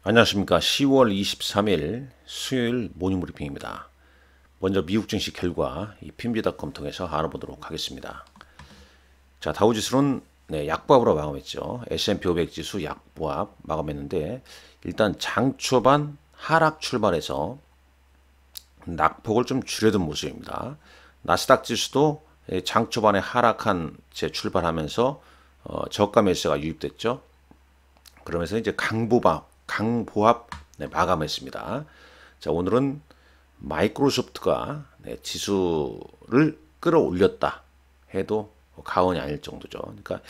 안녕하십니까. 10월 23일 수요일 모닝브리핑입니다. 먼저 미국 증시 결과 이 PMG닷컴 통해서 알아보도록 하겠습니다. 자, 다우지수는 약보합으로 마감했죠. S&P 500 지수 약보합 마감했는데 일단 장 초반 하락 출발해서 낙폭을 좀 줄여둔 모습입니다. 나스닥 지수도 장 초반에 하락한 채 출발하면서 저가 매수가 유입됐죠. 그러면서 이제 강보합 마감했습니다. 자, 오늘은 마이크로소프트가 지수를 끌어올렸다 해도 과언이 아닐 정도죠. 그러니까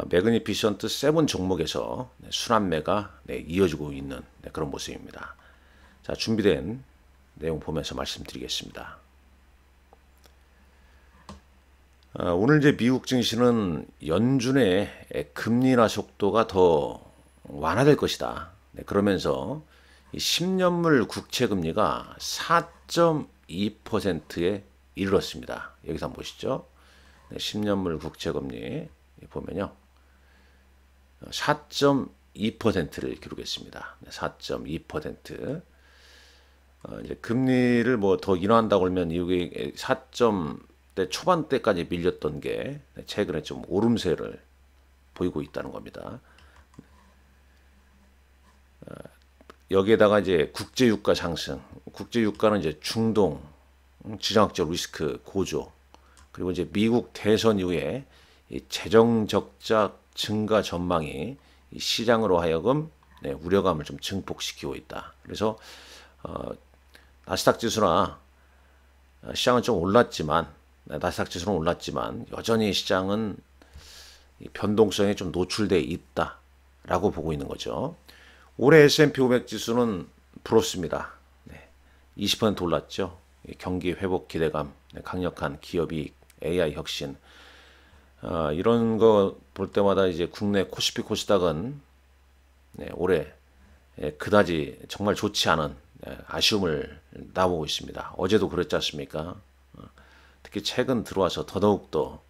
매그니피션트 7 종목에서 순환매가 이어지고 있는 그런 모습입니다. 자, 준비된 내용 보면서 말씀드리겠습니다. 오늘 이제 미국 증시는 연준의 금리 인하 속도가 더 완화될 것이다. 그러면서 10년물 국채 금리가 4.2%에 이르렀습니다. 여기서 한번 보시죠. 10년물 국채 금리 보면요. 4.2%를 기록했습니다. 4.2%. 이제 금리를 뭐 더 인하한다고 하면 이게 4대 초반대까지 밀렸던 게 최근에 좀 오름세를 보이고 있다는 겁니다. 여기에다가 이제 국제유가 상승, 국제유가는 이제 중동, 지정학적 리스크 고조, 그리고 이제 미국 대선 이후에 이 재정 적자 증가 전망이 이 시장으로 하여금 우려감을 좀 증폭시키고 있다. 그래서 나스닥 지수나 시장은 좀 올랐지만, 나스닥 지수는 올랐지만 여전히 시장은 변동성에 좀 노출돼 있다라고 보고 있는 거죠. 올해 S&P 500 지수는 부럽습니다. 20% 올랐죠. 경기 회복 기대감, 강력한 기업이익, AI 혁신, 이런 거 볼 때마다 이제 국내 코스피 코스닥은 올해 그다지 정말 좋지 않은 아쉬움을 나오고 있습니다. 어제도 그랬지 않습니까? 특히 최근 들어와서 더더욱더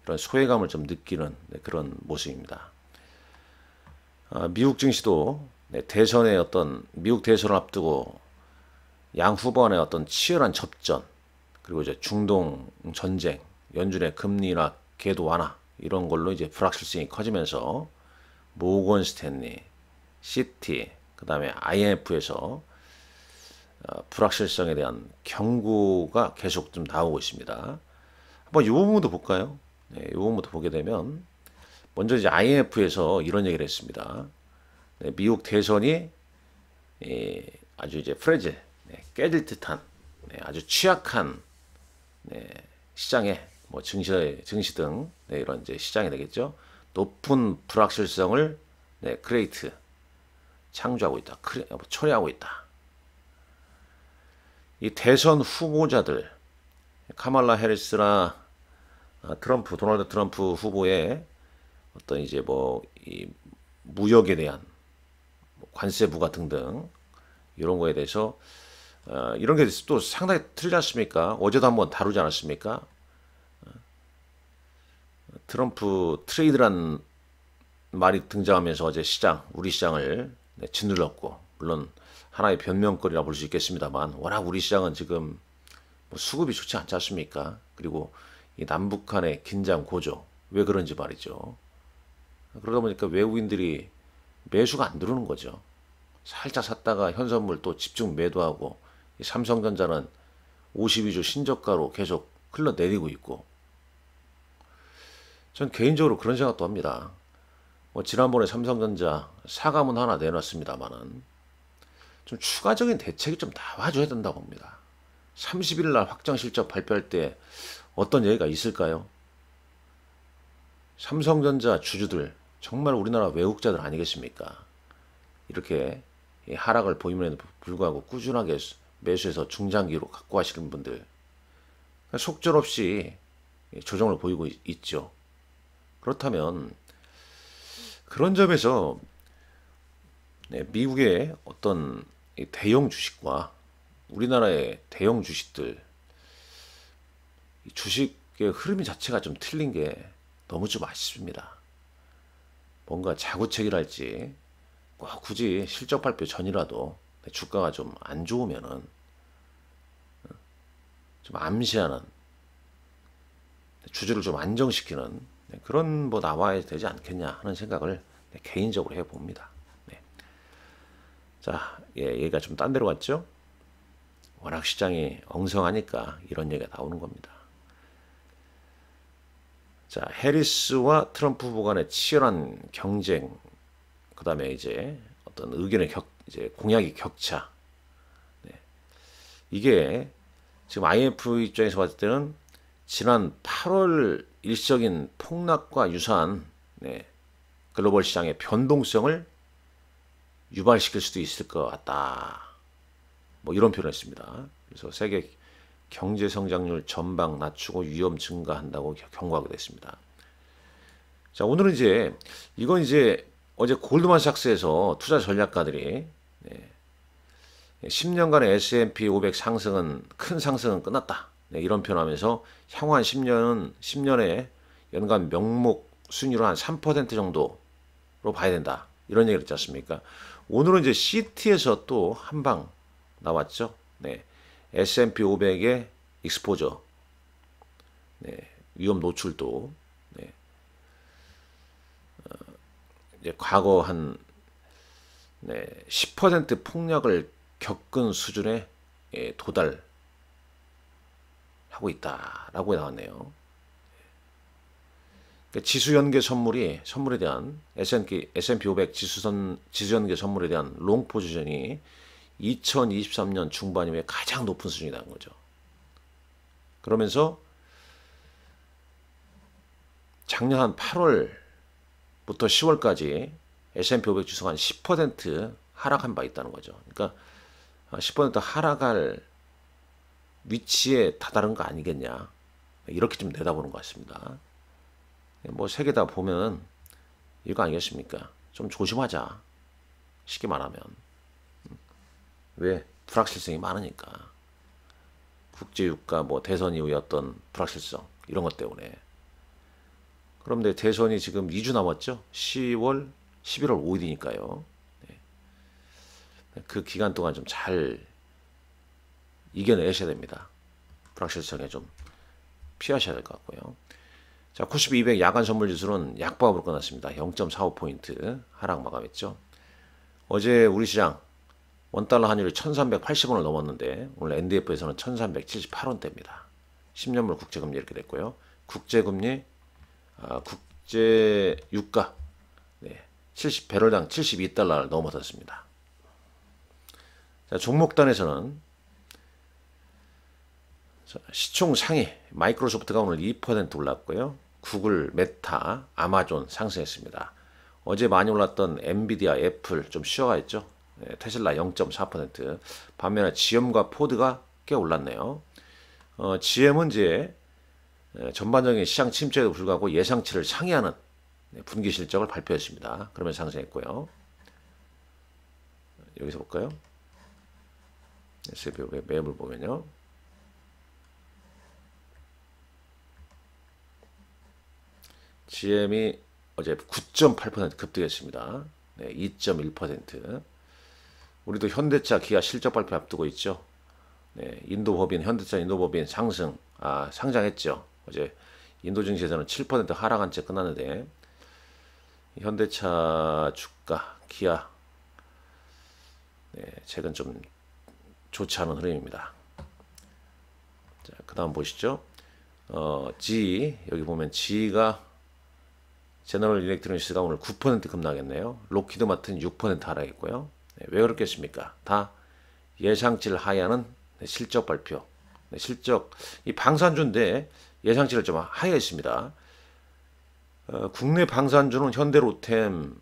이런 소외감을 좀 느끼는 그런 모습입니다. 미국 증시도 대선의 어떤 미국 대선을 앞두고 양 후보 간의 어떤 치열한 접전, 그리고 이제 중동 전쟁, 연준의 금리 인하, 궤도 완화 이런 걸로 이제 불확실성이 커지면서 모건 스탠리, 시티, 그다음에 IMF에서 불확실성에 대한 경고가 계속 좀 나오고 있습니다. 한번 이 부분도 볼까요? 이 부분부터 보게 되면 먼저 이제 IMF에서 이런 얘기를 했습니다. 미국 대선이 아주 이제 프레질, 깨질 듯한 아주 취약한 시장에 뭐 증시 등 이런 이제 시장이 되겠죠. 높은 불확실성을 크리에이트 창조하고 있다, 초래하고 있다. 이 대선 후보자들 카말라 해리스나 도널드 트럼프 후보의 어떤 이제 뭐 이 무역에 대한 관세 부과 등등 이런 거에 대해서 이런 게 또 상당히 틀리지 않습니까? 어제도 한번 다루지 않았습니까? 트럼프 트레이드란 말이 등장하면서 어제 우리 시장을 짓눌렀고, 물론 하나의 변명거리라 볼 수 있겠습니다만 워낙 우리 시장은 지금 뭐 수급이 좋지 않지 않습니까? 그리고 이 남북 간의 긴장 고조, 왜 그런지 말이죠. 그러다 보니까 외국인들이 매수가 안 들어오는 거죠. 살짝 샀다가 현선물 또 집중 매도하고, 삼성전자는 52조 신저가로 계속 흘러내리고 있고, 전 개인적으로 그런 생각도 합니다. 뭐 지난번에 삼성전자 사과문 하나 내놨습니다만은 좀 추가적인 대책이 좀 나와줘야 된다고 봅니다. 30일 날 확정 실적 발표할 때 어떤 얘기가 있을까요? 삼성전자 주주들 정말 우리나라 외국자들 아니겠습니까? 이렇게 하락을 보임에도 불구하고 꾸준하게 매수해서 중장기로 갖고 가시는 분들 속절없이 조정을 보이고 있죠. 그렇다면 그런 점에서 미국의 어떤 대형 주식과 우리나라의 대형 주식들, 주식의 흐름이 자체가 좀 틀린 게 너무 좀 아쉽습니다. 뭔가 자구책이랄지 꼭 굳이 실적 발표 전이라도 주가가 좀 안 좋으면은 좀 암시하는, 주주를 좀 안정시키는 그런 뭐 나와야 되지 않겠냐 하는 생각을 개인적으로 해봅니다. 네. 자, 얘가 좀 딴 데로 갔죠? 워낙 시장이 엉성하니까 이런 얘기가 나오는 겁니다. 자, 해리스와 트럼프 후보 간의 치열한 경쟁, 그 다음에 이제 어떤 의견의 이제 공약의 격차. 네. 이게 지금 IMF 입장에서 봤을 때는 지난 8월 일시적인 폭락과 유사한 글로벌 시장의 변동성을 유발시킬 수도 있을 것 같다. 뭐 이런 표현을 했습니다. 그래서 세계 경제 성장률 전방 낮추고 위험 증가한다고 경고하게 됐습니다. 자, 오늘은 이건 어제 골드만삭스에서 투자 전략가들이 10년간의 S&P 500 상승은 큰 상승은 끝났다. 이런 표현하면서 향후 한 10년에 연간 명목 순위로 한 3% 정도로 봐야 된다. 이런 얘기를 했지 않습니까? 오늘은 CT에서 또 한 방 나왔죠. S&P 500의 익스포저, 위험 노출도, 과거 한 10% 폭락을 겪은 수준에 도달하고 있다라고 나왔네요. 그러니까 지수 연계 선물에 대한 S&P 500 지수 연계 선물에 대한 롱 포지션이 2023년 중반 이후에 가장 높은 수준이라는 거죠. 그러면서 작년 한 8월부터 10월까지 S&P 500 지수가 한 10% 하락한 바 있다는 거죠. 그러니까 10% 하락할 위치에 다다른 거 아니겠냐. 이렇게 좀 내다보는 것 같습니다. 뭐 세 개 다 보면 이거 아니겠습니까? 좀 조심하자. 쉽게 말하면. 왜? 불확실성이 많으니까. 국제유가 뭐 대선 이후의 어떤 불확실성 이런 것 때문에. 그런데 대선이 지금 2주 남았죠? 11월 5일이니까요. 그 기간 동안 좀 잘 이겨내셔야 됩니다. 불확실성에 좀 피하셔야 될 것 같고요. 자, 코스피 200 야간 선물 지수는 약보합으로 끝났습니다. 0.45포인트 하락 마감했죠. 어제 우리 시장 원달러 환율이 1380원을 넘었는데 오늘 NDF에서는 1378원대입니다. 10년물 국제금리 이렇게 됐고요. 국제금리, 국제 유가 배럴당 72달러를 넘어섰습니다. 자, 종목단에서는 시총 상위 마이크로소프트가 오늘 2% 올랐고요. 구글, 메타, 아마존 상승했습니다. 어제 많이 올랐던 엔비디아, 애플 좀 쉬어가 있죠. 테슬라 0.4%. 반면에 GM과 포드가 꽤 올랐네요. GM은 전반적인 시장 침체에도 불구하고 예상치를 상회하는 분기 실적을 발표했습니다. 그러면서 상승했고요. 여기서 볼까요? S&P 500 매물 보면요. GM이 어제 9.8% 급등했습니다. 2.1%. 우리도 현대차, 기아 실적 발표 앞두고 있죠. 인도법인, 현대차 인도법인 상장했죠. 어제 인도 증시에서는 7% 하락한 채 끝났는데 현대차 주가, 기아 최근 좀 좋지 않은 흐름입니다. 자, 그 다음 보시죠. 여기 보면 G가 제너럴 일렉트로닉스가 오늘 9% 급락했네요. 로키드 마틴 6% 하락했고요. 왜 그렇겠습니까? 다 예상치를 하회하는 실적 발표. 실적, 이 방산주인데 예상치를 좀 하회했습니다. 국내 방산주는 현대로템,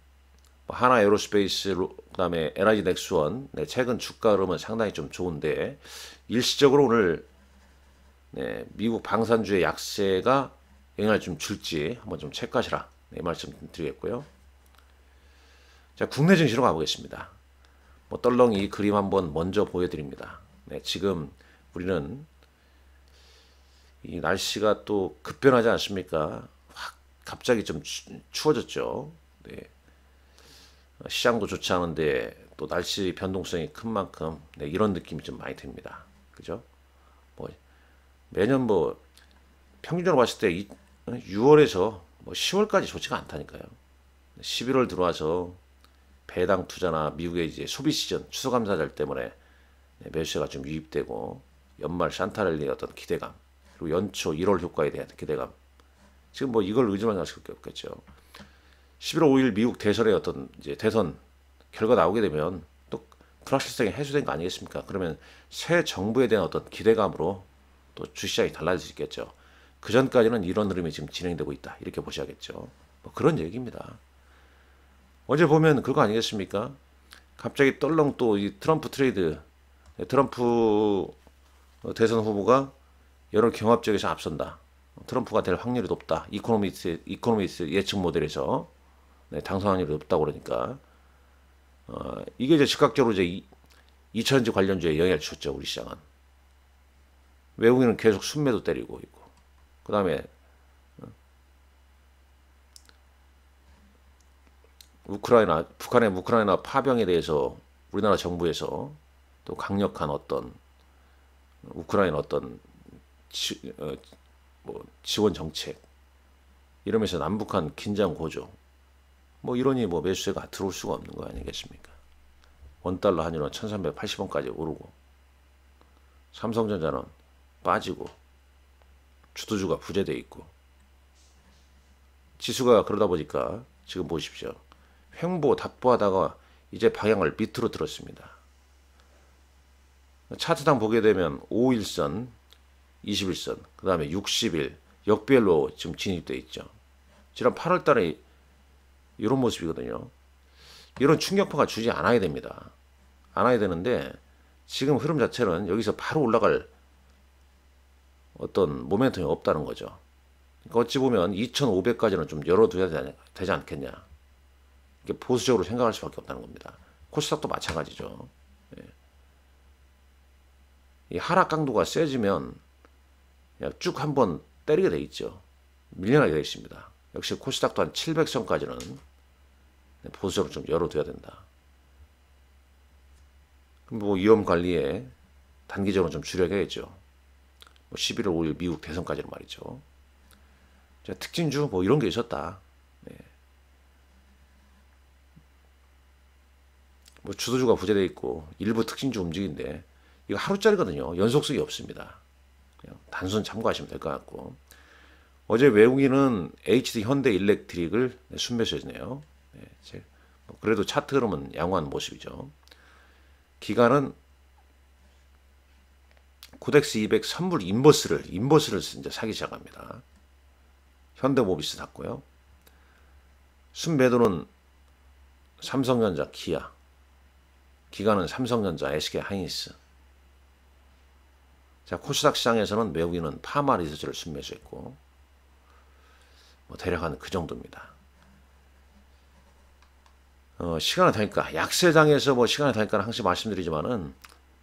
하나에어로스페이스, 그다음에 LIG 넥스원, 최근 주가 흐름은 상당히 좀 좋은데 일시적으로 오늘 미국 방산주의 약세가 영향을 좀 줄지 한번 좀 체크하시라. 말씀 드리겠고요. 자, 국내 증시로 가보겠습니다. 떨렁이 그림 한번 먼저 보여드립니다. 지금 우리는 이 날씨가 또 급변하지 않습니까? 확 갑자기 좀 추워졌죠. 시장도 좋지 않은데 또 날씨 변동성이 큰 만큼 이런 느낌이 좀 많이 듭니다. 그죠? 뭐 매년 뭐 평균적으로 봤을 때 6월에서 뭐 10월까지 좋지가 않다니까요. 11월 들어와서 배당 투자나 미국의 이제 소비 시즌 추수감사절 때문에 매수세가 좀 유입되고 연말 산타랠리의 어떤 기대감 그리고 연초 1월 효과에 대한 기대감 지금 뭐 이걸 의존할 수밖에 없겠죠. 11월 5일 미국 대선의 어떤 이제 대선 결과 나오게 되면 또 불확실성이 해소된 거 아니겠습니까? 그러면 새 정부에 대한 어떤 기대감으로 또 주시장이 달라질 수 있겠죠. 그 전까지는 이런 흐름이 지금 진행되고 있다 이렇게 보셔야겠죠. 뭐 그런 얘기입니다. 어제 보면 그거 아니겠습니까? 갑자기 떨렁 또 이 트럼프 트레이드 트럼프 대선 후보가 여러 경합 지역에서 앞선다. 트럼프가 될 확률이 높다. 이코노미스트 예측 모델에서 당선 확률이 높다고 그러니까 이게 이제 즉각적으로 이제 2차전지 관련주에 영향을 줬죠. 우리 시장은. 외국인은 계속 순매도 때리고 있고 그 다음에 북한의 우크라이나 파병에 대해서 우리나라 정부에서 또 강력한 어떤 우크라이나 어떤 지원 정책 이러면서 남북한 긴장 고조 뭐 이러니 뭐 매수세가 들어올 수가 없는 거 아니겠습니까? 원달러 한유는 1380원까지 오르고 삼성전자는 빠지고 주도주가 부재돼 있고 지수가 그러다 보니까 지금 보십시오. 횡보 답보하다가 이제 방향을 밑으로 들었습니다. 차트상 보게 되면 5일선, 21선, 그 다음에 60일 역별로 지금 진입되어 있죠. 지난 8월 달에 이런 모습이거든요. 이런 충격파가 주지 않아야 됩니다. 않아야 되는데 지금 흐름 자체는 여기서 바로 올라갈 어떤 모멘텀이 없다는 거죠. 그러니까 어찌 보면 2,500까지는 좀 열어둬야 되지 않겠냐. 이렇게 보수적으로 생각할 수밖에 없다는 겁니다. 코스닥도 마찬가지죠. 이 하락 강도가 세지면 그냥 쭉 한번 때리게 돼 있죠. 밀려나게 돼 있습니다. 역시 코스닥도 한 700선까지는 보수적으로 좀 열어둬야 된다. 그럼 뭐 위험 관리에 단기적으로 좀 줄여야겠죠. 뭐 11월 5일 미국 대선까지는 말이죠. 특징주 뭐 이런 게 있었다. 뭐 주도주가 부재되어 있고 일부 특징주 움직인데 이거 하루짜리거든요. 연속성이 없습니다. 그냥 단순 참고하시면 될 것 같고 어제 외국인은 HD 현대일렉트릭을 순매수했네요. 그래도 차트 흐름은 양호한 모습이죠. 기관은 코덱스 200 선물 인버스를 이제 사기 시작합니다. 현대모비스 샀고요. 순매도는 삼성전자, 기아, 기관은 삼성전자, SK하이닉스. 자, 코스닥 시장에서는 외국인은 파마리서치를 순매수했고 뭐 대략 한 그 정도입니다. 시간을 타니까 약세장에서 뭐 시간을 타니까 항상 말씀드리지만은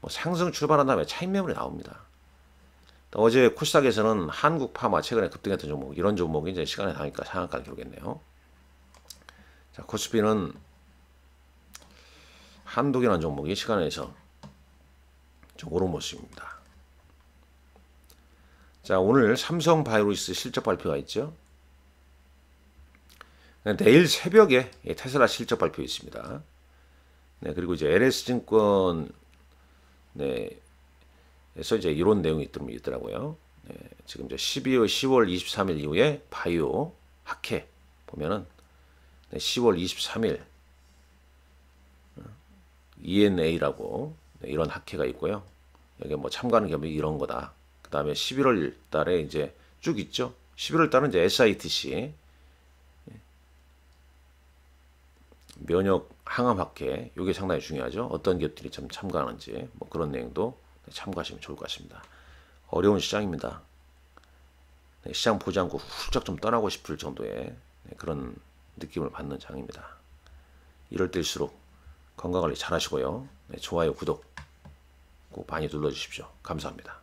뭐 상승 출발한 다음에 차익 매물이 나옵니다. 어제 코스닥에서는 한국파마 최근에 급등했던 종목 이런 종목이 이제 시간에 타니까 상한가를 기록했네요. 자, 코스피는 한독이라는 종목이 시간에서 좀 오른 모습입니다. 자, 오늘 삼성바이오로스 실적 발표가 있죠. 내일 새벽에 테슬라 실적 발표 있습니다. 네, 그리고 이제 LS증권 에서 이제 이런 내용이 있더라고요. 네, 지금 이제 10월 23일 이후에 바이오 학회 보면은 10월 23일 ENA라고 이런 학회가 있고요. 여기 뭐 참가하는 기업이 이런 거다. 그 다음에 11월 달에 이제 쭉 있죠. 11월 달은 이제 SITC 면역 항암 학회 이게 상당히 중요하죠. 어떤 기업들이 좀 참가하는지 뭐 그런 내용도 참고하시면 좋을 것 같습니다. 어려운 시장입니다. 시장 보지 않고 훌쩍 좀 떠나고 싶을 정도의 그런 느낌을 받는 장입니다. 이럴 때일수록 건강관리 잘 하시고요. 좋아요, 구독 꼭 많이 눌러주십시오. 감사합니다.